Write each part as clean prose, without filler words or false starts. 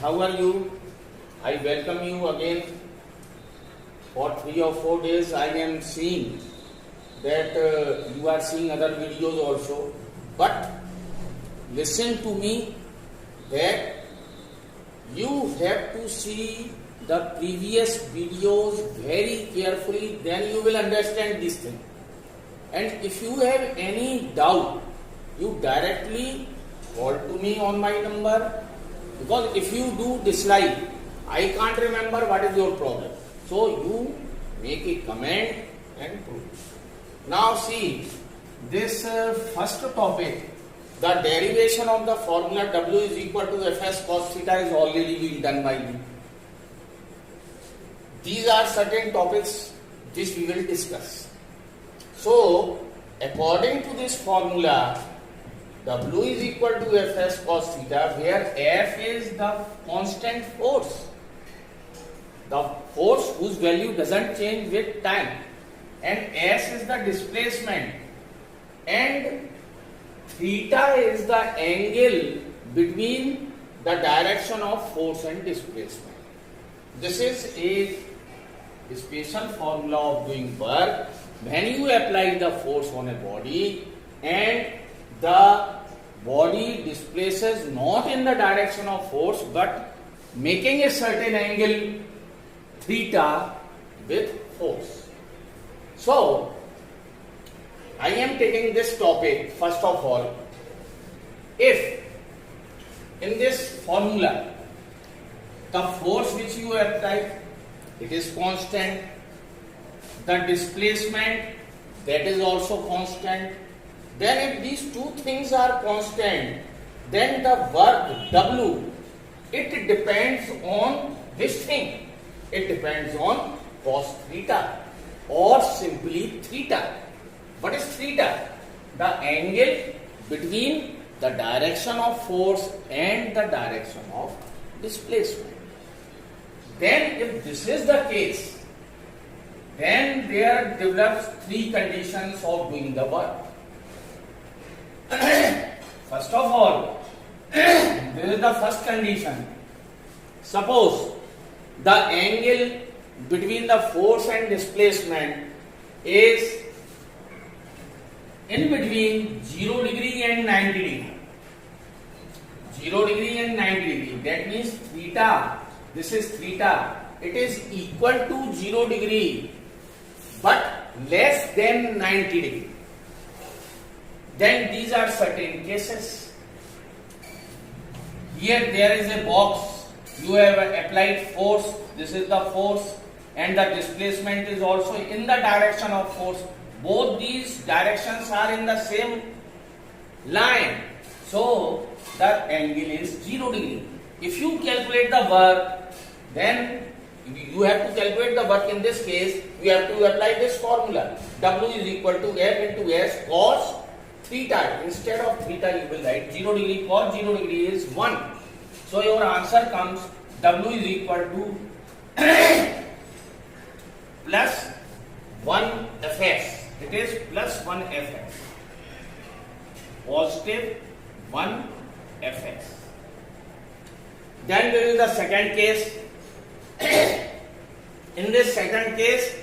how are you? I welcome you again. For 3 or 4 days I am seeing that you are seeing other videos also. But listen to me that you have to see the previous videos very carefully, then you will understand this thing. And if you have any doubt, you directly call to me on my number, because if you do dislike, I can't remember what is your problem. So you make a comment and prove. Now see, this first topic, the derivation of the formula W is equal to Fs cos theta is already been done by me. These are certain topics which we will discuss. So according to this formula, W is equal to Fs cos theta, where F is the constant force, the force whose value doesn't change with time, and S is the displacement, and theta is the angle between the direction of force and displacement. This is a special formula of doing work when you apply the force on a body and the body displaces not in the direction of force but making a certain angle theta with force. So I am taking this topic first of all. If in this formula the force which you apply, it is constant, the displacement, that is also constant, then if these two things are constant, then the work W, it depends on this thing. It depends on cos theta or simply theta. What is theta? The angle between the direction of force and the direction of displacement. Then if this is the case, then there develops three conditions of doing the work. First of all, this is the first condition. Suppose the angle between the force and displacement is in between 0 degree and 90 degree. 0 degree and 90 degree. That means theta, this is theta, it is equal to 0 degree but less than 90 degree. Then these are certain cases. Here there is a box, you have applied force, this is the force, and the displacement is also in the direction of force. Both these directions are in the same line, so the angle is 0 degree. If you calculate the work, then you have to calculate the work. In this case, you have to apply this formula. W is equal to F into S cos theta. Instead of theta, you will write 0 degree. Cos 0 degree is 1. So your answer comes W is equal to plus 1 Fs. It is plus 1 Fs. Positive 1 Fs. Then there is the second case. In this second case,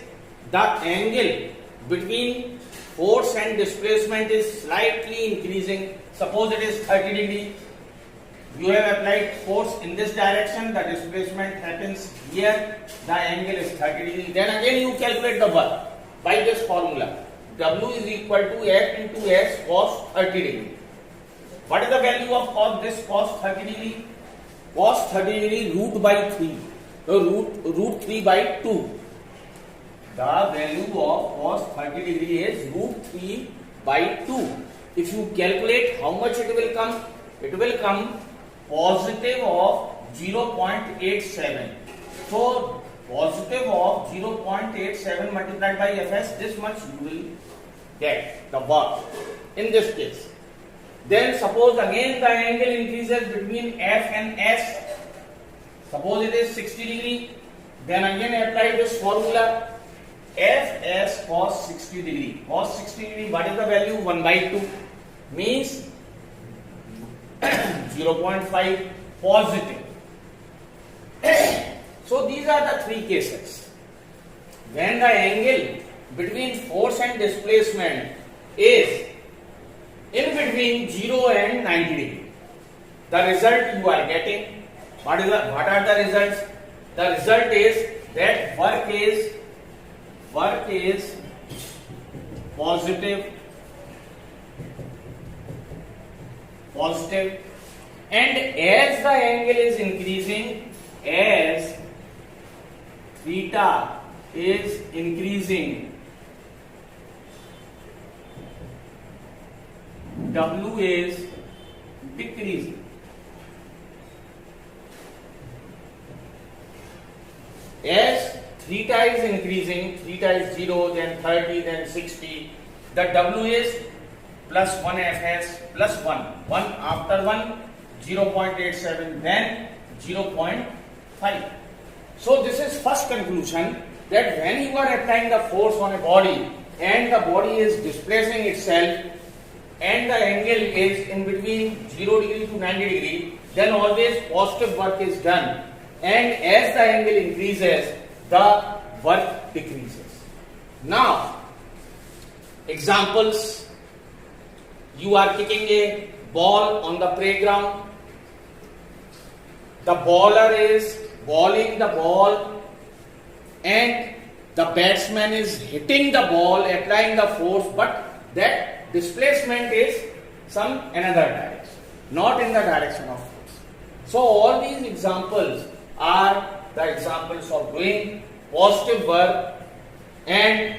the angle between force and displacement is slightly increasing. Suppose it is 30 degree. You have applied force in this direction, the displacement happens here, the angle is 30 degree. Then again you calculate the work by this formula. W is equal to F into S cos 30 degree. What is the value of cos this cos 30 degree? Cos 30 degree root by 3. Root 3 by 2. The value of cos 30 degree is root 3 by 2. If you calculate how much it will come, it will come positive of 0.87. So positive of 0.87 multiplied by Fs, this much you will get the work in this case. Then suppose again the angle increases between F and S. Suppose it is 60 degree, then again apply this formula. Fs cos 60 degree. Cos 60 degree, what is the value? 1 by 2 means 0.5 positive. So these are the three cases. When the angle between force and displacement is in between 0 and 90 degree, the result you are getting, what are the results? The result is that work is positive, and as the angle is increasing, as theta is increasing, W is decreasing. As theta is increasing, theta is 0, then 30, then 60, the W is plus 1 Fs plus 1. 1 after 1, 0.87, then 0.5. So this is first conclusion, that when you are applying the force on a body and the body is displacing itself and the angle is in between 0 degree to 90 degree, then always positive work is done. And as the angle increases, the work decreases. Now, examples. You are kicking a ball on the playground. The bowler is bowling the ball and the batsman is hitting the ball, applying the force, but that displacement is some another direction, not in the direction of force. So all these examples are the examples of doing positive work and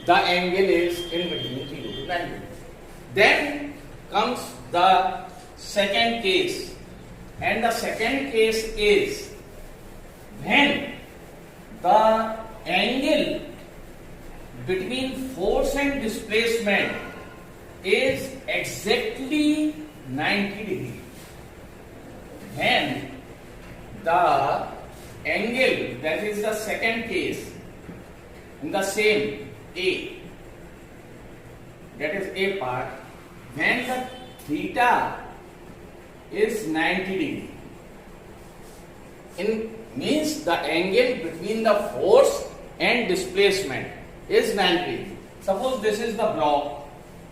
the angle is in between 0 to 90. Then comes the second case, and the second case is when the angle between force and displacement is exactly 90 degree. When the angle, that is the second case, in the same A, that is A part, when the theta is 90 degree, means the angle between the force and displacement is 90 degree. Suppose this is the block,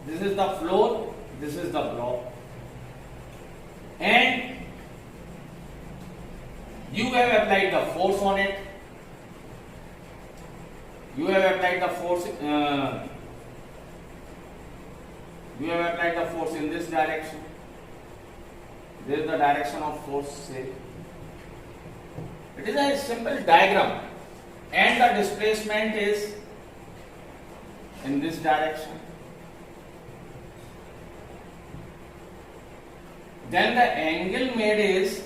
this is the floor, this is the block, and you have applied the force on it. You have applied the force. You have applied the force in this direction. This is the direction of force, say. It is a simple diagram, and the displacement is in this direction. Then the angle made is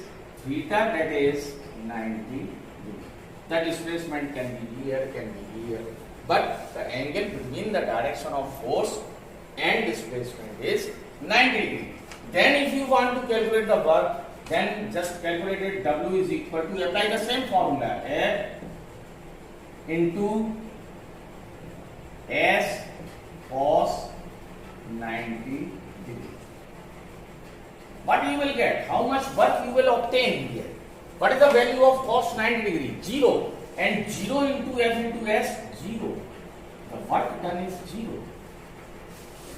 theta, that is 90 degree. The displacement can be here, can be here, but the angle between the direction of force and displacement is 90 degree. Then if you want to calculate the work, then just calculate it. W is equal to, apply the same formula, F into S cos 90 degree. What you will get? How much work you will obtain here? What is the value of cos 90 degree? 0. And 0 into F into S, 0. The work done is 0.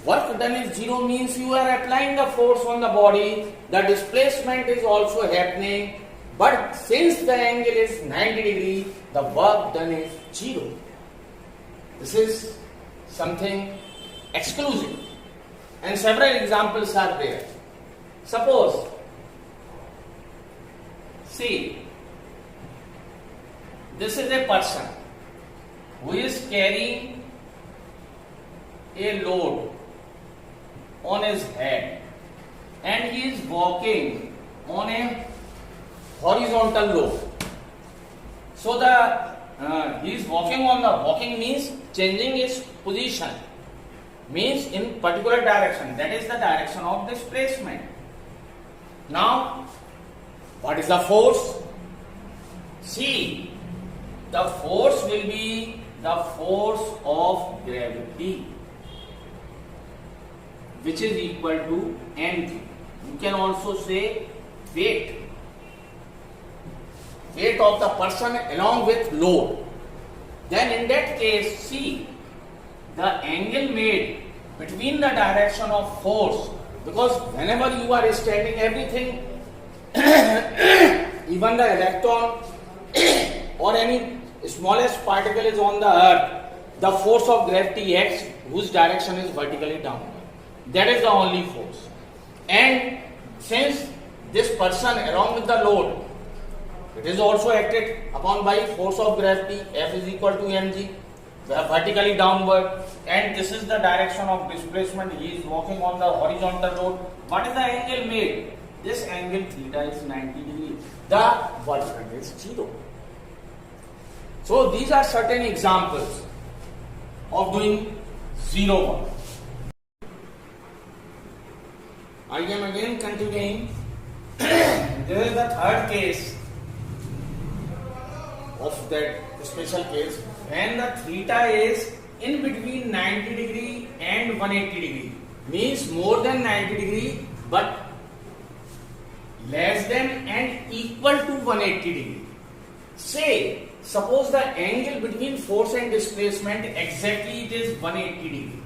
Work done is 0 means you are applying the force on the body, the displacement is also happening, but since the angle is 90 degree, the work done is 0. This is something exclusive, and several examples are there. Suppose, see, this is a person who is carrying a load on his head and he is walking on a horizontal load. So he is walking on the, walking means changing his position, means in particular direction, that is the direction of displacement. Now what is the force? See, the force will be the force of gravity, which is equal to mg. You can also say weight. weight of the person along with load, then in that case, see, the angle made between the direction of force, because whenever you are standing, everything, even the electron or any smallest particle is on the earth, the force of gravity acts whose direction is vertically downward. That is the only force. And since this person along with the load, it is also acted upon by force of gravity, F is equal to mg, vertically downward, and this is the direction of displacement. He is walking on the horizontal road. What is the angle made? This angle theta is 90 degrees. The work done is 0. So these are certain examples of doing zero work. I am again continuing. This is the third case of that special case when the theta is in between 90 degree and 180 degree, means more than 90 degree but less than and equal to 180 degree. Say, suppose the angle between force and displacement exactly it is 180 degree.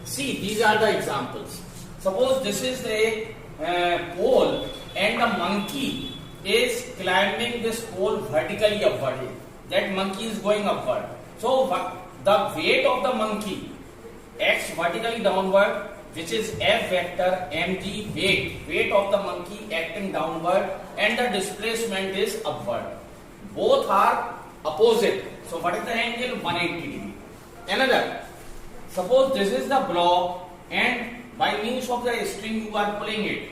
See, these are the examples. Suppose this is the pole and the monkey is climbing this pole vertically upward. That monkey is going upward. So the weight of the monkey acts vertically downward, which is F vector mg weight of the monkey acting downward, and the displacement is upward. Both are opposite. So what is the angle? 180 degree. Another, suppose this is the block and by means of the string you are pulling it.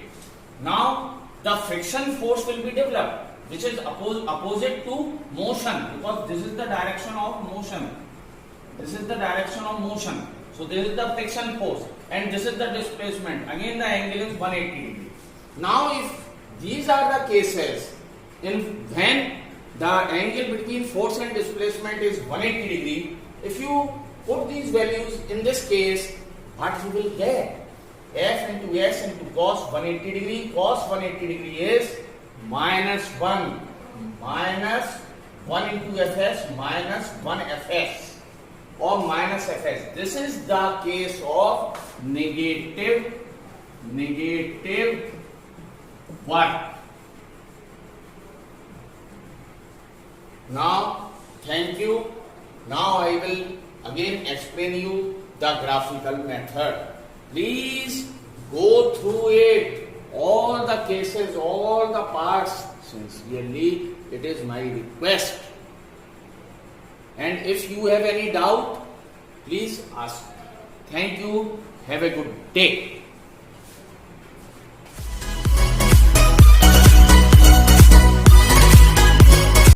Now the friction force will be developed, which is opposite to motion, because this is the direction of motion. This is the direction of motion. So this is the friction force and this is the displacement. Again the angle is 180 degree. Now if these are the cases in when the angle between force and displacement is 180 degree, if you put these values in this case, what you will get? F into S into cos 180 degree. Cos 180 degree is minus 1 into Fs minus 1 Fs or minus Fs. This is the case of negative work. Now, thank you. Now I will again explain you the graphical method. Please go through it, all the cases, all the parts. Sincerely, it is my request. And if you have any doubt, please ask. Thank you. Have a good day.